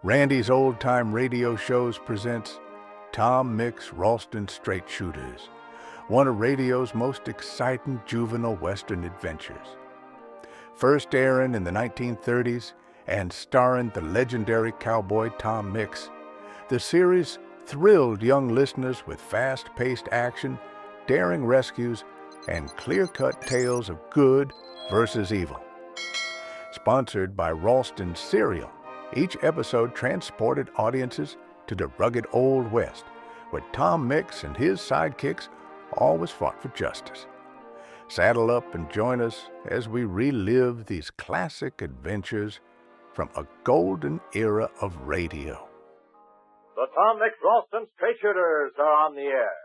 Randy's Old Time Radio Shows presents Tom Mix Ralston Straight Shooters, one of radio's most exciting juvenile Western adventures. First airing in the 1930s and starring the legendary cowboy Tom Mix, the series thrilled young listeners with fast-paced action, daring rescues, and clear-cut tales of good versus evil. Sponsored by Ralston Cereal, each episode transported audiences to the rugged Old West, where Tom Mix and his sidekicks always fought for justice. Saddle up and join us as we relive these classic adventures from a golden era of radio. The Tom Mix Ralston Straight Shooters are on the air.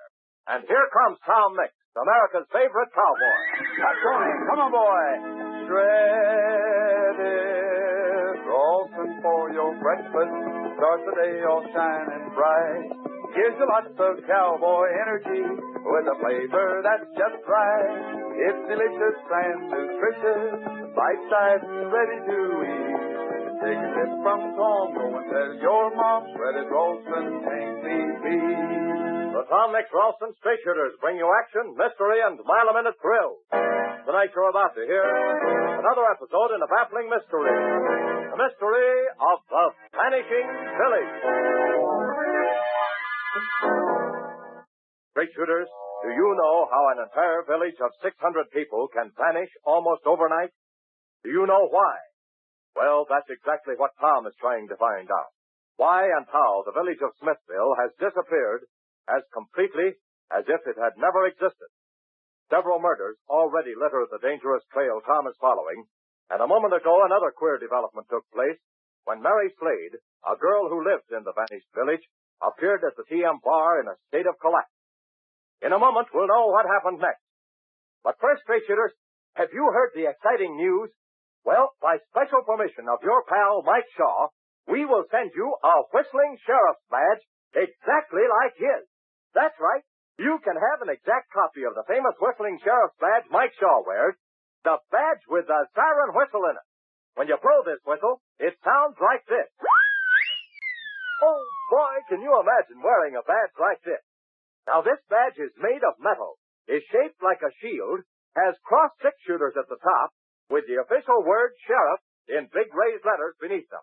And here comes Tom Mix, America's favorite cowboy. That's right. Come on, boy. Shredded Ralston for your breakfast. Start the day all shining bright. Gives you lots of cowboy energy with a flavor that's just right. It's delicious and nutritious, bite-sized and ready to eat. Take a tip from Tom, go and tell your mom Shredded Ralston can't be beat. The Tom Mix Ralston Straight Shooters bring you action, mystery, and mile-a-minute thrills. Tonight you're about to hear another episode in a baffling mystery. The mystery of the Vanishing Village. Straight Shooters, do you know how an entire village of 600 people can vanish almost overnight? Do you know why? Well, that's exactly what Tom is trying to find out. Why and how the village of Smithville has disappeared as completely as if it had never existed. Several murders already litter the dangerous trail Tom is following, and a moment ago another queer development took place when Mary Slade, a girl who lived in the vanished village, appeared at the TM bar in a state of collapse. In a moment, we'll know what happened next. But first, Straight Shooters, have you heard the exciting news? Well, by special permission of your pal Mike Shaw, we will send you a whistling sheriff's badge exactly like his. That's right. You can have an exact copy of the famous whistling sheriff's badge Mike Shaw wears, the badge with the siren whistle in it. When you blow this whistle, it sounds like this. Oh, boy, can you imagine wearing a badge like this? Now, this badge is made of metal, is shaped like a shield, has cross six-shooters at the top, with the official word sheriff in big raised letters beneath them.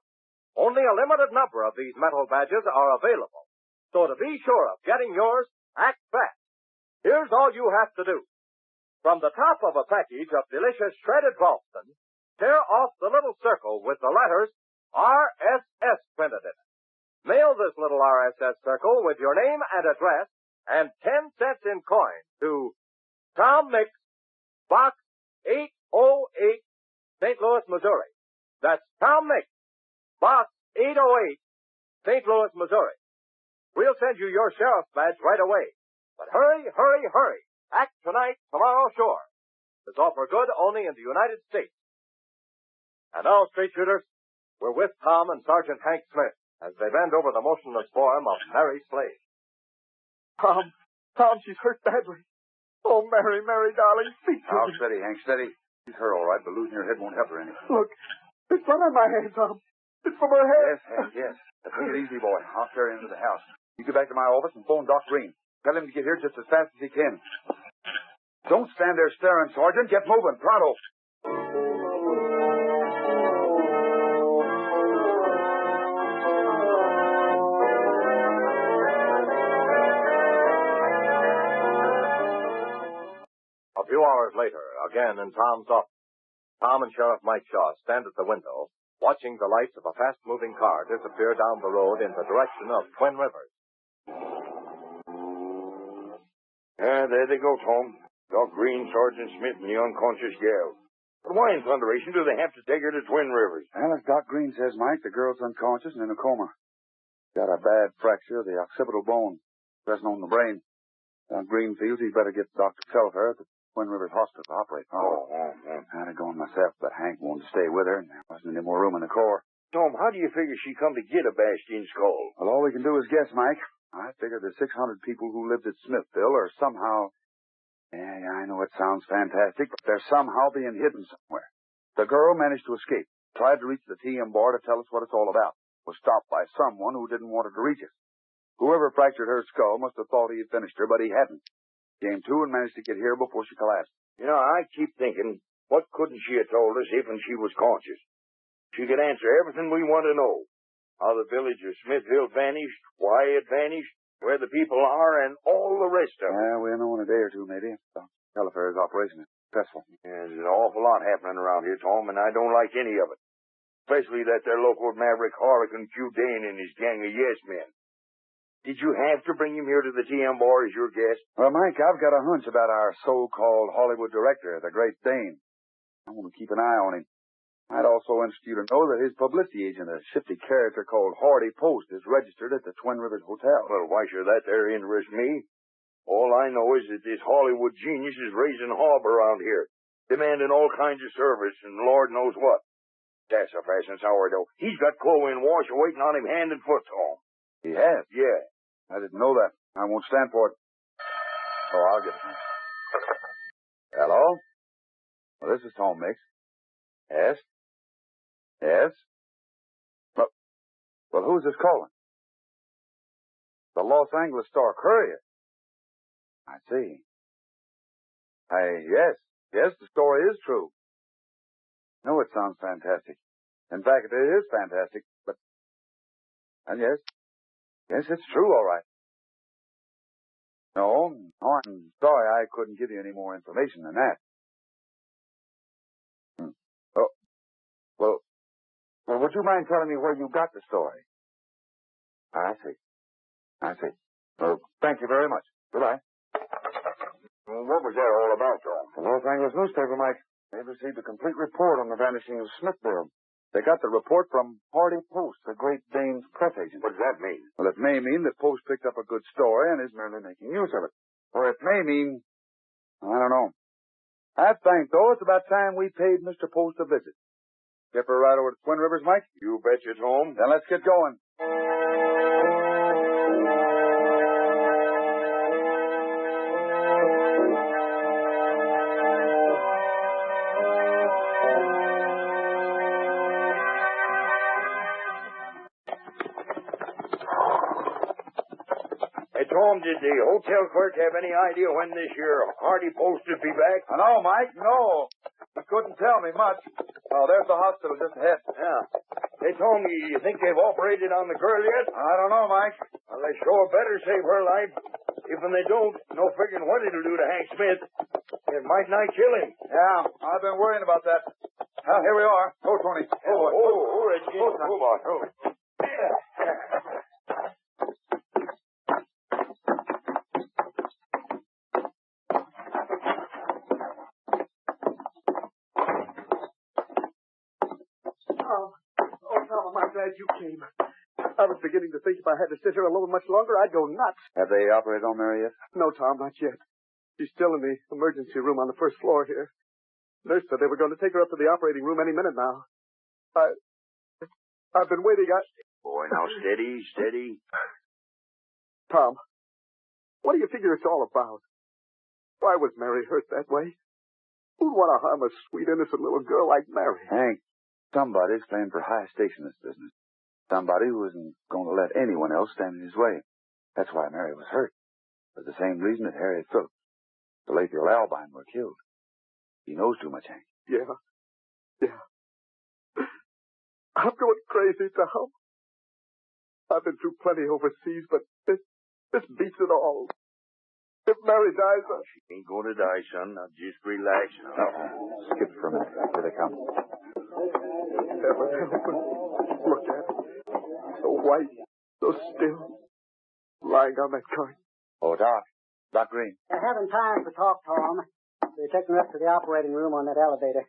Only a limited number of these metal badges are available. So to be sure of getting yours, act fast. Here's all you have to do. From the top of a package of delicious shredded Ralston, tear off the little circle with the letters RSS printed in it. Mail this little RSS circle with your name and address and 10 cents in coin to Tom Mix, Box 808, St. Louis, Missouri. That's Tom Mix, Box 808, St. Louis, Missouri. We'll send you your sheriff's badge right away. But hurry, hurry, hurry. Act tonight, tomorrow, sure. This offer good only in the United States. And now, Straight Shooters, we're with Tom and Sergeant Hank Smith as they bend over the motionless form of Mary Slade. Tom, she's hurt badly. Oh, Mary, darling, speak to me. Steady, Hank, steady. She's hurt all right, but losing her head won't help her any. Look, it's blood on my hand, Tom. It's from her head. Yes, Hank, yes. Now, take it easy, boy. I'll carry her into the house. You get back to my office and phone Doc Green. Tell him to get here just as fast as he can. Don't stand there staring, Sergeant. Get moving. Pronto. A few hours later, again in Tom's office, Tom and Sheriff Mike Shaw stand at the window, watching the lights of a fast-moving car disappear down the road in the direction of Twin Rivers. There they go, Tom. Doc Green, Sergeant Smith, and the unconscious gal. But why in thunderation do they have to take her to Twin Rivers? Well, as Doc Green says, Mike, the girl's unconscious and in a coma. Got a bad fracture of the occipital bone, resting on the brain. Doc Green feels he'd better get Dr. Telfair at the Twin Rivers Hospital to operate on her. I'd have gone myself, but Hank wanted to stay with her, and there wasn't any more room in the car. Tom, how do you figure she come to get a bashed-in skull? Well, all we can do is guess, Mike. I figure the 600 people who lived at Smithville are somehow... Yeah, I know it sounds fantastic, but they're somehow being hidden somewhere. The girl managed to escape, tried to reach the TM bar to tell us what it's all about. was stopped by someone who didn't want her to reach us. Whoever fractured her skull must have thought he had finished her, but he hadn't. Came to and managed to get here before she collapsed. You know, I keep thinking, what couldn't she have told us even she was conscious? She could answer everything we want to know. How the village of Smithville vanished, why it vanished, where the people are, and all the rest of it. Yeah, we'll know in a day or two, maybe. The Telefairs operation is successful. Yeah, there's an awful lot happening around here, Tom, and I don't like any of it. Especially that there local maverick Harlequin Q. Dane and his gang of yes-men. Did you have to bring him here to the TM bar as your guest? Well, Mike, I've got a hunch about our so-called Hollywood director, the Great Dane. I want to keep an eye on him. I'd also interest you to know that his publicity agent, a shifty character called Hardy Post, is registered at the Twin Rivers Hotel. Well, why should that there interest me? All I know is that this Hollywood genius is raising hob around here, demanding all kinds of service and Lord knows what. That's a fashion sourdough. He's got Chloe and Wash waiting on him hand and foot, Tom. He has? Yeah. I didn't know that. I won't stand for it. Oh, I'll get it. Hello? Well, this is Tom Mix. Yes? Yes? Well, who's this calling? The Los Angeles Star Courier. I see. Yes, the story is true. No, it sounds fantastic. In fact, it is fantastic, and yes, it's true, all right. No, I'm sorry I couldn't give you any more information than that. Oh, well, would you mind telling me where you got the story? I see. Well, thank you very much. Goodbye. Well, what was that all about, Tom? The Los Angeles newspaper, Mike. They received a complete report on the vanishing of Smithville. They got the report from Hardy Post, the Great Dane's press agent. What does that mean? Well, it may mean that Post picked up a good story and is merely making use of it. Or it may mean, I don't know. I think, though, it's about time we paid Mr. Post a visit. Skip her right over to Twin Rivers, Mike? You betcha, Tom. Then let's get going. Tom, did the hotel clerk have any idea when this here Hardy Post would be back? No, Mike, no. He couldn't tell me much. Oh, there's the hospital just ahead. Yeah. Hey, Tom, you think they've operated on the girl yet? I don't know, Mike. Well, they sure better save her life. Even they don't, no figuring what it'll do to Hank Smith. It might not kill him. Yeah, I've been worrying about that. Well, here we are. Go, Tony. Reggie. Go, boy. Glad you came. I was beginning to think if I had to sit here alone much longer, I'd go nuts. Have they operated on Mary yet? No, Tom, not yet. She's still in the emergency room on the first floor here. Nurse said they were going to take her up to the operating room any minute now. I've been waiting. Boy, now steady. Tom, what do you figure it's all about? Why was Mary hurt that way? Who'd want to harm a sweet, innocent little girl like Mary? Hank, somebody's playing for high stakes in this business. Somebody who isn't going to let anyone else stand in his way. That's why Mary was hurt. For the same reason that Harriet Phillips, the Lathiel Albine, were killed. He knows too much, Hank. Yeah. I'm going crazy, Tom. I've been through plenty overseas, but this beats it all. If Mary dies, She ain't going to die, son. Now just relax. Skip for a minute. Here they come. Heaven help us. Look at her. So white, so still, lying on that cart. Oh, Doc Green. They're having time to talk, Tom. They're taking her up to the operating room on that elevator.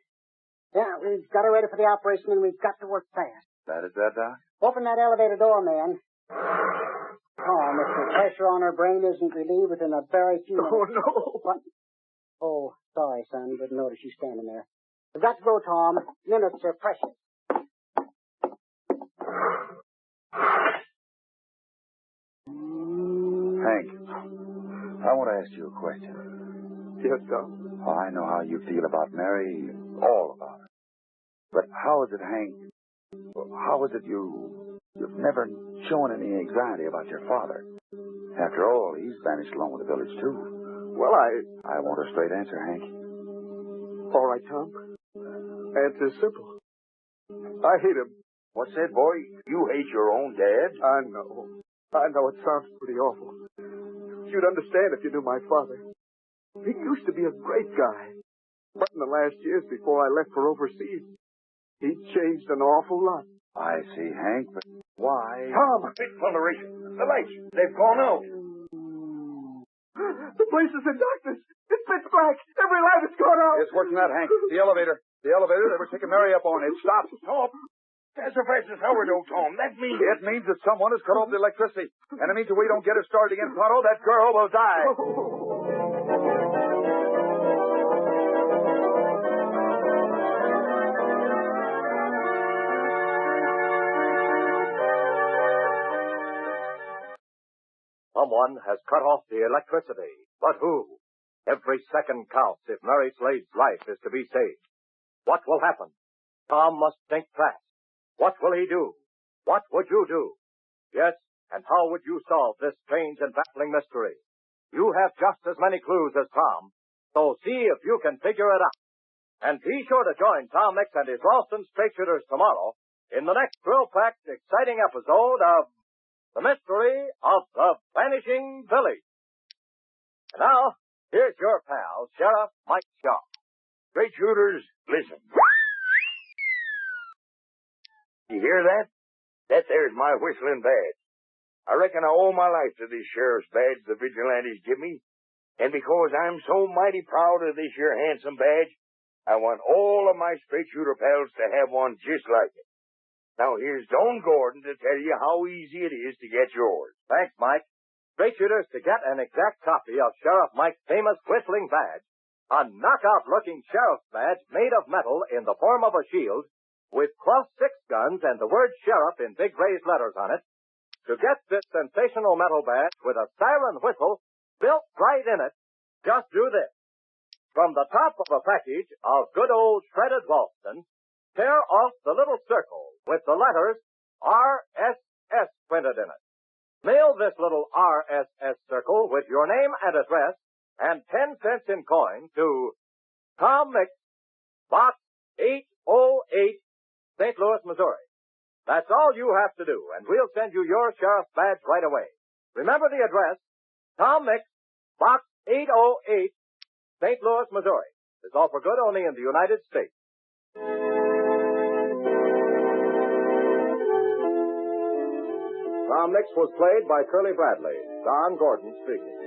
Yeah, we've got her ready for the operation, and we've got to work fast. That is that, Doc? Open that elevator door, man. Tom, if the pressure on her brain isn't relieved within a very few minutes... Oh, no. What? Oh, sorry, son. Didn't notice you standing there. We've got to go, Tom. Minutes are precious. Hank, I want to ask you a question. Yes, Tom. Oh, I know how you feel about Mary, all about her. But how is it, Hank? How is it you You've never shown any anxiety about your father. After all, he's vanished along with the village, too. Well, I want a straight answer, Hank. All right, Tom. Answer's simple. I hate him. What's that, boy? You hate your own dad? I know it sounds pretty awful. You'd understand if you knew my father. He used to be a great guy. But in the last years before I left for overseas, he changed an awful lot. I see, Hank, but why? Tom! Discoloration. The lights. They've gone out. The place is in darkness. It's pitch black. Every light has gone out. It's working out, Hank. The elevator. The elevator they were taking Mary up on. It stopped. Stop. That's the fastest sourdough, Tom. That means... It means that someone has cut off the electricity. And it means if we don't get it started again pronto, that girl will die. Someone has cut off the electricity. But who? Every second counts if Mary Slade's life is to be saved. What will happen? Tom must think fast. What will he do? What would you do? Yes, and how would you solve this strange and baffling mystery? You have just as many clues as Tom, so see if you can figure it out. And be sure to join Tom Mix and his Ralston Straight Shooters tomorrow in the next thrill-packed, exciting episode of The Mystery of the Vanishing Village. And now, here's your pal, Sheriff Mike Shaw. Straight shooters, listen. You hear that? That there's my whistling badge. I reckon I owe my life to this sheriff's badge the vigilantes give me. And because I'm so mighty proud of this here handsome badge, I want all of my straight shooter pals to have one just like it. Now here's Don Gordon to tell you how easy it is to get yours. Thanks, Mike. Straight shooters, to get an exact copy of Sheriff Mike's famous whistling badge, a knockout-looking sheriff's badge made of metal in the form of a shield, with cross-6 guns and the word sheriff in big raised letters on it. To get this sensational metal badge with a siren whistle built right in it, just do this. From the top of a package of good old shredded Ralston, tear off the little circle with the letters RSS printed in it. Mail this little RSS circle with your name and address and 10 cents in coin to Tom Mix, Box 808, St. Louis, Missouri. That's all you have to do, and we'll send you your sheriff's badge right away. Remember the address, Tom Mix, Box 808, St. Louis, Missouri. It's all for good only in the United States. Tom Mix was played by Curly Bradley. Don Gordon speaking.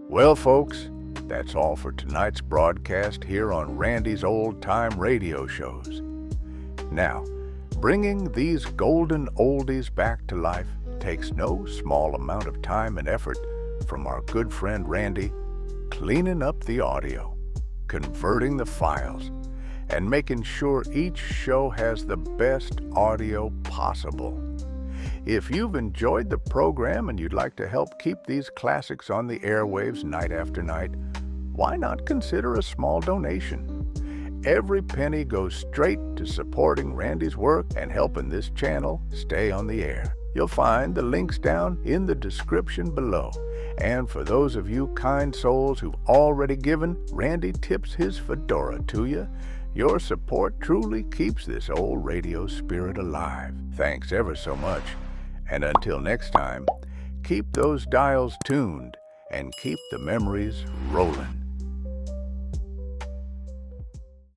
Well, folks, that's all for tonight's broadcast here on Randy's Old Time Radio Shows. Now, bringing these golden oldies back to life takes no small amount of time and effort from our good friend Randy, cleaning up the audio, converting the files, and making sure each show has the best audio possible. If you've enjoyed the program and you'd like to help keep these classics on the airwaves night after night, why not consider a small donation? Every penny goes straight to supporting Randy's work and helping this channel stay on the air. You'll find the links down in the description below. And for those of you kind souls who've already given, Randy tips his fedora to you. Your support truly keeps this old radio spirit alive. Thanks ever so much. And until next time, keep those dials tuned and keep the memories rolling.